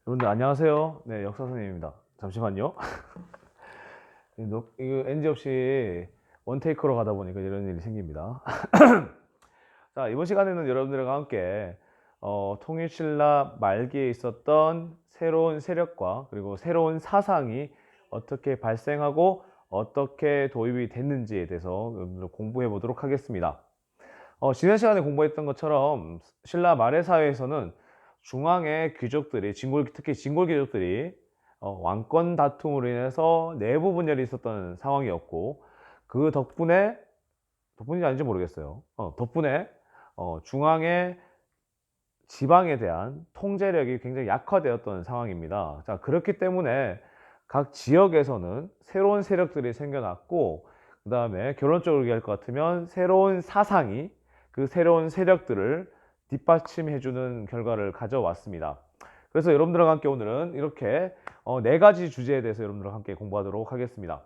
여러분들 안녕하세요. 네, 역사 선생님입니다. 잠시만요. 이거 NG 없이 원테이크로 가다 보니까 이런 일이 생깁니다. 자, 이번 시간에는 여러분들과 함께 통일신라 말기에 있었던 새로운 세력과 그리고 새로운 사상이 어떻게 발생하고 어떻게 도입이 됐는지에 대해서 여러분들 공부해 보도록 하겠습니다. 지난 시간에 공부했던 것처럼 신라 말의 사회에서는 중앙의 귀족들이 특히 진골 귀족들이 왕권 다툼으로 인해서 내부 분열이 있었던 상황이었고, 그 덕분인지 아닌지 모르겠어요. 덕분에 중앙의 지방에 대한 통제력이 굉장히 약화되었던 상황입니다. 자, 그렇기 때문에 각 지역에서는 새로운 세력들이 생겨났고, 그 다음에 결론적으로 얘기할 것 같으면 새로운 사상이 그 새로운 세력들을 뒷받침해주는 결과를 가져왔습니다. 그래서 여러분들과 함께 오늘은 이렇게 네 가지 주제에 대해서 여러분들과 함께 공부하도록 하겠습니다.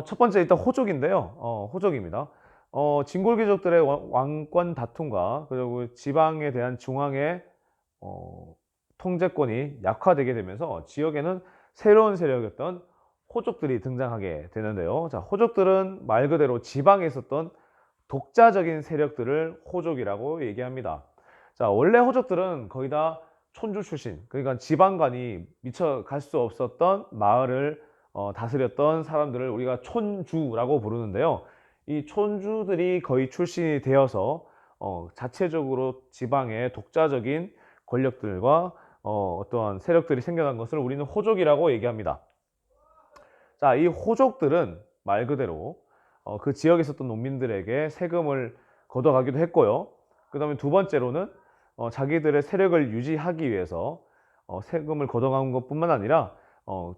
첫 번째 일단 호족인데요. 호족입니다. 진골귀족들의 왕권 다툼과 그리고 지방에 대한 중앙의 통제권이 약화되게 되면서 지역에는 새로운 세력이었던 호족들이 등장하게 되는데요. 자, 호족들은 말 그대로 지방에 있었던 독자적인 세력들을 호족이라고 얘기합니다. 자, 원래 호족들은 거의 다 촌주 출신, 그러니까 지방관이 미처 갈 수 없었던 마을을 다스렸던 사람들을 우리가 촌주라고 부르는데요. 이 촌주들이 거의 출신이 되어서 자체적으로 지방의 독자적인 권력들과 어떠한 세력들이 생겨난 것을 우리는 호족이라고 얘기합니다. 자, 이 호족들은 말 그대로 그 지역에 있었던 농민들에게 세금을 걷어가기도 했고요. 그 다음에 두 번째로는 자기들의 세력을 유지하기 위해서 세금을 걷어간 것뿐만 아니라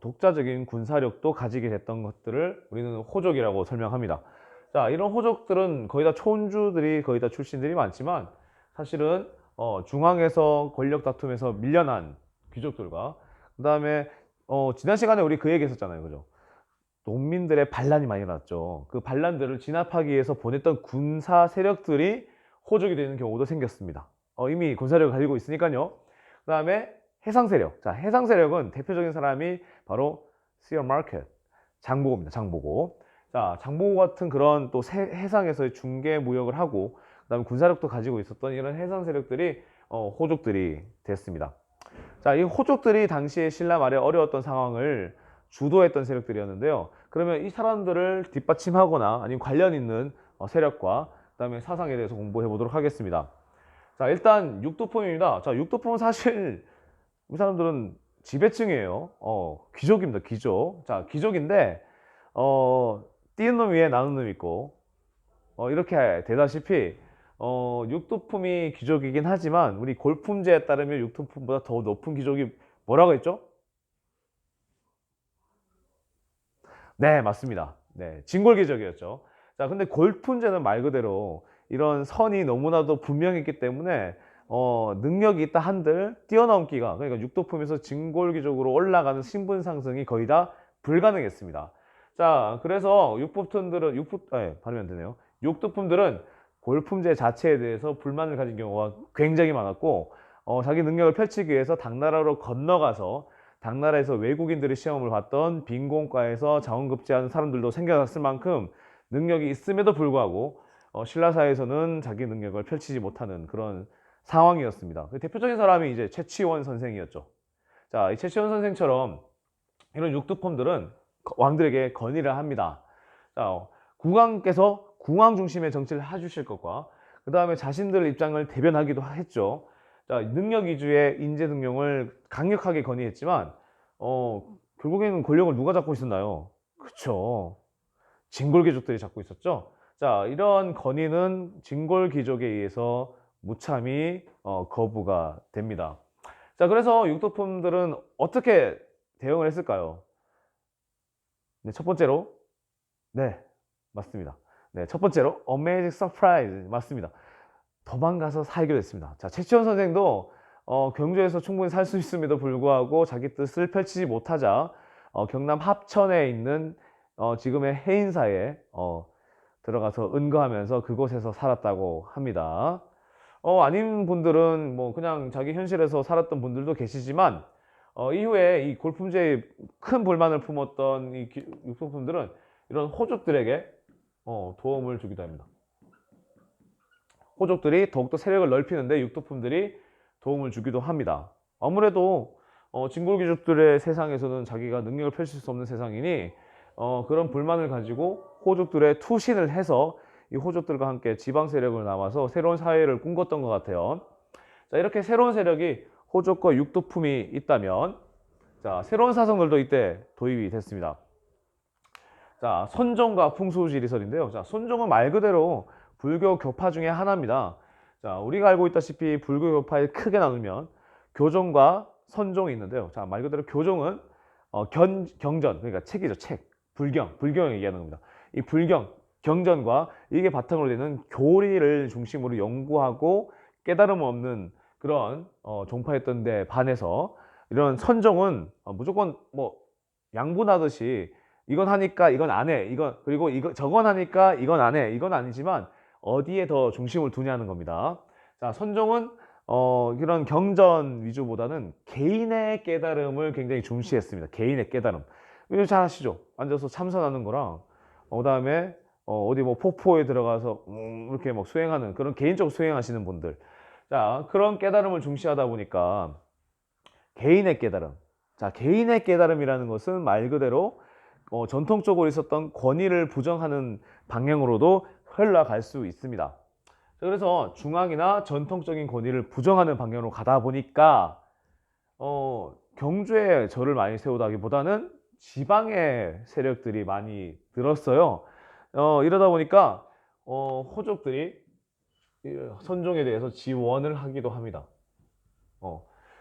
독자적인 군사력도 가지게 됐던 것들을 우리는 호족이라고 설명합니다. 자, 이런 호족들은 거의 다 촌주들이 거의 다 출신들이 많지만 사실은 중앙에서 권력 다툼에서 밀려난 귀족들과 그 다음에 지난 시간에 우리 그 얘기 했었잖아요, 그죠? 농민들의 반란이 많이 났죠. 그 반란들을 진압하기 위해서 보냈던 군사 세력들이 호족이 되는 경우도 생겼습니다. 이미 군사력을 가지고 있으니까요. 그 다음에 해상 세력. 자, 해상 세력은 대표적인 사람이 바로 시어 마켓, 장보고입니다. 장보고. 자, 장보고 같은 그런 또 해상에서의 중개 무역을 하고, 그 다음에 군사력도 가지고 있었던 이런 해상 세력들이 호족들이 됐습니다. 자, 이 호족들이 당시에 신라 말에 어려웠던 상황을 주도했던 세력들이었는데요. 그러면 이 사람들을 뒷받침하거나 아니면 관련 있는 세력과 그다음에 사상에 대해서 공부해 보도록 하겠습니다. 자, 일단 육도품입니다. 자, 육도품은 사실 이 사람들은 지배층이에요. 귀족입니다. 귀족. 자, 귀족인데 띄는 놈 위에 나는 놈 있고 이렇게 되다시피 육도품이 귀족이긴 하지만 우리 골품제에 따르면 육도품보다 더 높은 귀족이 뭐라고 했죠? 네, 맞습니다. 네, 진골귀족이었죠. 자, 근데 골품제는 말 그대로 이런 선이 너무나도 분명했기 때문에 능력이 있다 한들 뛰어넘기가, 그러니까 육도품에서 진골귀족으로 올라가는 신분 상승이 거의 다 불가능했습니다. 자, 그래서 발음이 안 되네요. 육도품들은 골품제 자체에 대해서 불만을 가진 경우가 굉장히 많았고 자기 능력을 펼치기 위해서 당나라로 건너가서 당나라에서 외국인들이 시험을 봤던 빈공과에서 자원급제하는 사람들도 생겨났을 만큼 능력이 있음에도 불구하고 신라사에서는 자기 능력을 펼치지 못하는 그런 상황이었습니다. 그 대표적인 사람이 이제 최치원 선생이었죠. 자, 이 최치원 선생처럼 이런 육두품들은 왕들에게 건의를 합니다. 자, 국왕께서 궁왕 중심의 정치를 해주실 것과 그 다음에 자신들 입장을 대변하기도 했죠. 자, 능력 위주의 인재 등용을 강력하게 건의했지만 결국에는 권력을 누가 잡고 있었나요? 그쵸, 진골귀족들이 잡고 있었죠. 자, 이런 건의는 진골귀족에 의해서 무참히 거부가 됩니다. 자, 그래서 육도품들은 어떻게 대응을 했을까요? 네, 첫 번째로, 네, 맞습니다. 네, 첫 번째로 Amazing Surprise, 맞습니다. 도망가서 살기로 했습니다. 자, 최치원 선생도 경주에서 충분히 살 수 있음에도 불구하고 자기 뜻을 펼치지 못하자 경남 합천에 있는 지금의 해인사에 들어가서 은거하면서 그곳에서 살았다고 합니다. 아닌 분들은 뭐 그냥 자기 현실에서 살았던 분들도 계시지만 이후에 이 골품제에 큰 불만을 품었던 이 육도품들은 이런 호족들에게 도움을 주기도 합니다. 호족들이 더욱더 세력을 넓히는데 육도품들이 도움을 주기도 합니다. 아무래도 진골귀족들의 세상에서는 자기가 능력을 펼칠 수 없는 세상이니 그런 불만을 가지고 호족들의 투신을 해서 이 호족들과 함께 지방 세력을 나와서 새로운 사회를 꿈꿨던 것 같아요. 자, 이렇게 새로운 세력이 호족과 육도품이 있다면 자, 새로운 사성들도 이때 도입이 됐습니다. 자, 선종과 풍수지리설인데요. 자, 선종은 말 그대로 불교 교파 중에 하나입니다. 자, 우리가 알고 있다시피 불교 교파에 크게 나누면 교종과 선종이 있는데요. 자, 말 그대로 교종은 경전, 그러니까 책이죠, 책. 불경을 얘기하는 겁니다. 이 불경, 경전과 이게 바탕으로 되는 교리를 중심으로 연구하고 깨달음 없는 그런 종파였던 데 반해서 이런 선종은 무조건 뭐 양분하듯이 이건 하니까 이건 안 해. 이건 그리고 이거 저건 하니까 이건 안 해. 이건 아니지만 어디에 더 중심을 두냐는 겁니다. 자, 선종은 이런 경전 위주보다는 개인의 깨달음을 굉장히 중시했습니다. 개인의 깨달음. 이거 잘 아시죠? 앉아서 참선하는 거랑 그다음에 어디 뭐 폭포에 들어가서 이렇게 막 수행하는 그런 개인적 수행하시는 분들. 자, 그런 깨달음을 중시하다 보니까 개인의 깨달음. 자, 개인의 깨달음이라는 것은 말 그대로 전통적으로 있었던 권위를 부정하는 방향으로도 흘러갈 수 있습니다. 자, 그래서 중앙이나 전통적인 권위를 부정하는 방향으로 가다 보니까 경주에 절을 많이 세우다기보다는 지방의 세력들이 많이 들었어요. 이러다 보니까 호족들이 선종에 대해서 지원을 하기도 합니다.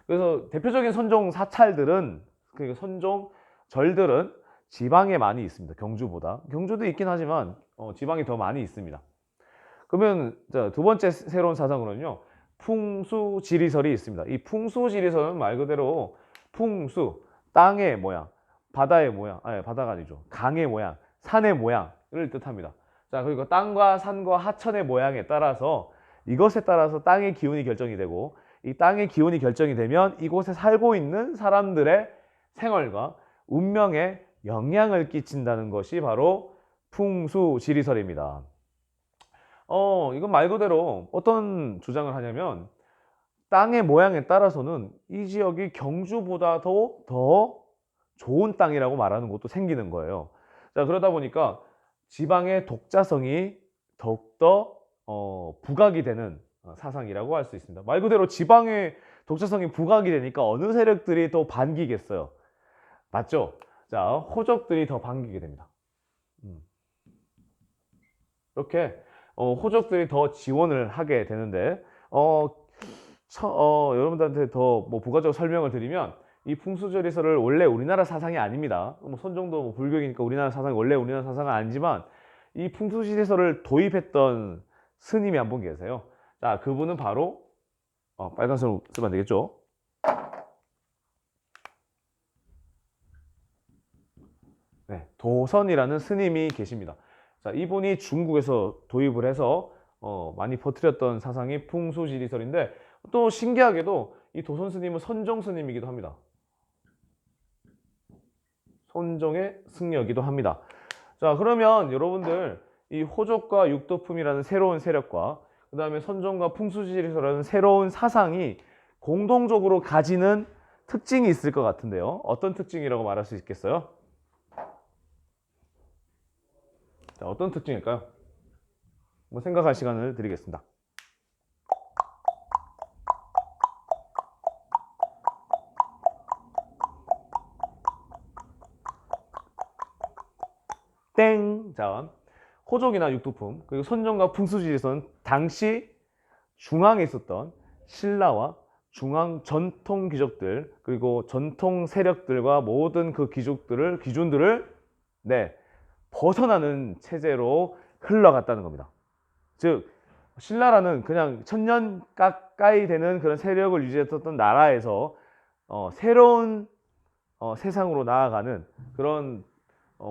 그래서 대표적인 선종 사찰들은 그러니까 선종 절들은 지방에 많이 있습니다. 경주보다. 경주도 있긴 하지만 지방이 더 많이 있습니다. 그러면 자, 두 번째 새로운 사상으로는요. 풍수지리설이 있습니다. 이 풍수지리설은 말 그대로 풍수, 땅의 모양, 바다의 모양, 아니 바다가 아니죠. 강의 모양, 산의 모양을 뜻합니다. 자, 그리고 땅과 산과 하천의 모양에 따라서 이것에 따라서 땅의 기운이 결정이 되고 이 땅의 기운이 결정이 되면 이곳에 살고 있는 사람들의 생활과 운명에 영향을 끼친다는 것이 바로 풍수지리설입니다. 이건 말 그대로 어떤 주장을 하냐면 땅의 모양에 따라서는 이 지역이 경주보다도 더 좋은 땅이라고 말하는 곳도 생기는 거예요. 자, 그러다 보니까 지방의 독자성이 더욱더 부각이 되는 사상이라고 할 수 있습니다. 말 그대로 지방의 독자성이 부각이 되니까 어느 세력들이 더 반기겠어요? 맞죠? 자, 호족들이 더 반기게 됩니다. 이렇게 호족들이 더 지원을 하게 되는데 여러분들한테 더 뭐 부가적으로 설명을 드리면 이 풍수지리설을 원래 우리나라 사상이 아닙니다. 뭐 선종도 뭐 불교이니까 우리나라 사상이 원래 우리나라 사상은 아니지만 이 풍수지리설을 도입했던 스님이 한 분 계세요. 자, 그분은 바로 빨간색으로 쓰면 안 되겠죠? 네, 도선이라는 스님이 계십니다. 자, 이분이 중국에서 도입을 해서 많이 퍼뜨렸던 사상이 풍수지리설인데 또 신기하게도 이 도선 스님은 선종 스님이기도 합니다. 선종의 승려이기도 합니다. 자, 그러면 여러분들 이 호족과 육도품이라는 새로운 세력과 그 다음에 선종과 풍수지리설이라는 새로운 사상이 공동적으로 가지는 특징이 있을 것 같은데요. 어떤 특징이라고 말할 수 있겠어요? 자, 어떤 특징일까요? 뭐 생각할 시간을 드리겠습니다. 땡! 자, 호족이나 육두품 그리고 선종과 풍수지리설은 당시 중앙에 있었던 신라와 중앙 전통 귀족들 그리고 전통 세력들과 모든 그 기준들을 벗어나는 체제로 흘러갔다는 겁니다. 즉 신라라는 그냥 천년 가까이 되는 그런 세력을 유지했었던 나라에서 새로운 세상으로 나아가는 그런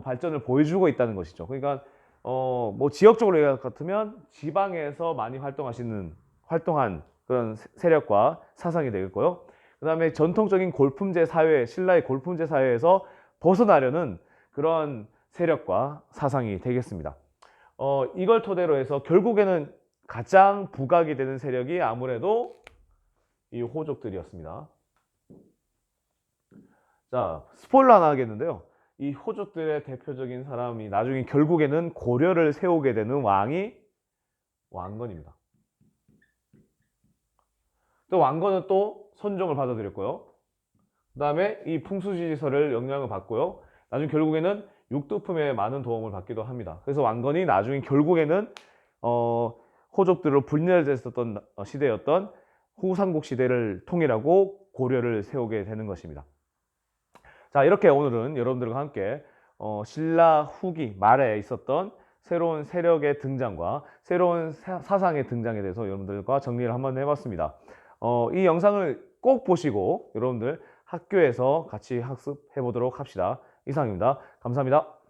발전을 보여주고 있다는 것이죠. 그러니까 뭐 지역적으로 얘기할 것 같으면 지방에서 많이 활동하시는 활동한 그런 세력과 사상이 되겠고요. 그 다음에 전통적인 골품제 사회, 신라의 골품제 사회에서 벗어나려는 그런 세력과 사상이 되겠습니다. 이걸 토대로 해서 결국에는 가장 부각이 되는 세력이 아무래도 이 호족들이었습니다. 자, 스포일러 하나 하겠는데요. 이 호족들의 대표적인 사람이 나중에 결국에는 고려를 세우게 되는 왕이 왕건입니다. 또 왕건은 또 선종을 받아들였고요. 그 다음에 이 풍수지리설을 영향을 받고요. 나중에 결국에는 육두품에 많은 도움을 받기도 합니다. 그래서 왕건이 나중에 결국에는 호족들로 분열됐었던 시대였던 후삼국 시대를 통일하고 고려를 세우게 되는 것입니다. 자, 이렇게 오늘은 여러분들과 함께 신라 후기 말에 있었던 새로운 세력의 등장과 새로운 사상의 등장에 대해서 여러분들과 정리를 한번 해봤습니다. 이 영상을 꼭 보시고 여러분들 학교에서 같이 학습해 보도록 합시다. 이상입니다. 감사합니다.